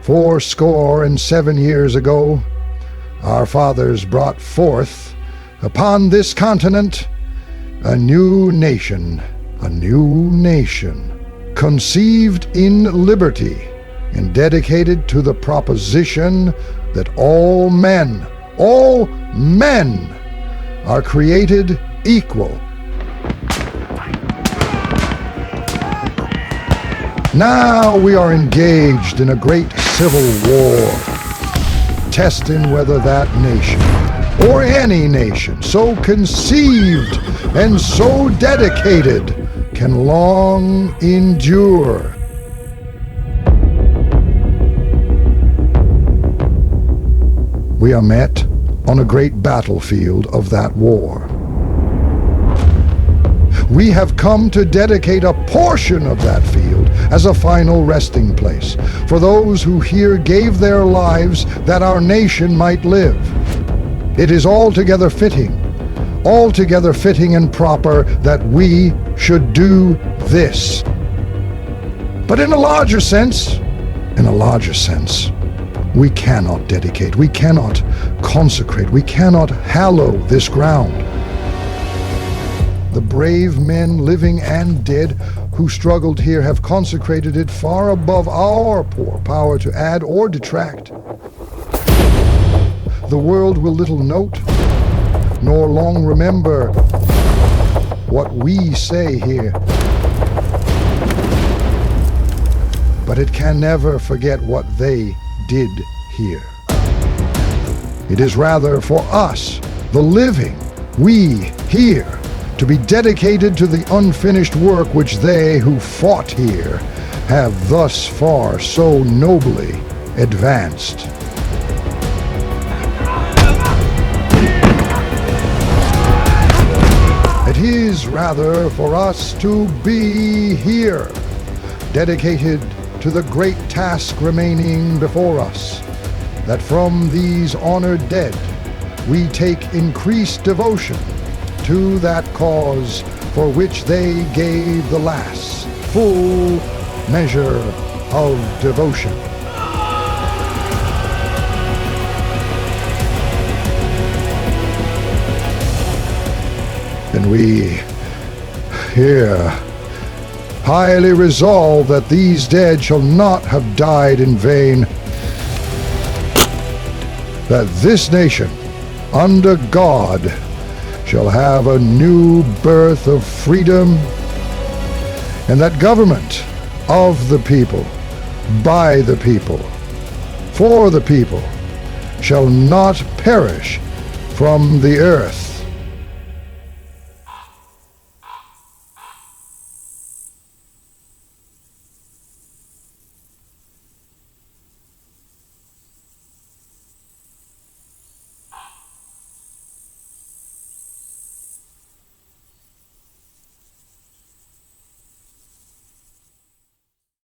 467 years ago, our fathers brought forth upon this continent a new nation, conceived in liberty and dedicated to the proposition that all men are created equal. Now we are engaged in a great civil war, testing whether that nation, or any nation so conceived and so dedicated, can long endure. We are met on a great battlefield of that war. We have come to dedicate a portion of that field as a final resting place for those who here gave their lives that our nation might live. It is altogether fitting and proper that we should do this. But in a larger sense, we cannot dedicate, we cannot consecrate, we cannot hallow this ground. The brave men, living and dead, who struggled here have consecrated it far above our poor power to add or detract. The world will little note, nor long remember what we say here. But it can never forget what they did here. It is rather for us, the living, we here, to be dedicated to the unfinished work which they who fought here have thus far so nobly advanced. It is rather for us to be here, dedicated to the great task remaining before us, that from these honored dead we take increased devotion to that cause for which they gave the last full measure of devotion. And we here highly resolve that these dead shall not have died in vain, that this nation, under God, shall have a new birth of freedom, and that government of the people, by the people, for the people, shall not perish from the earth.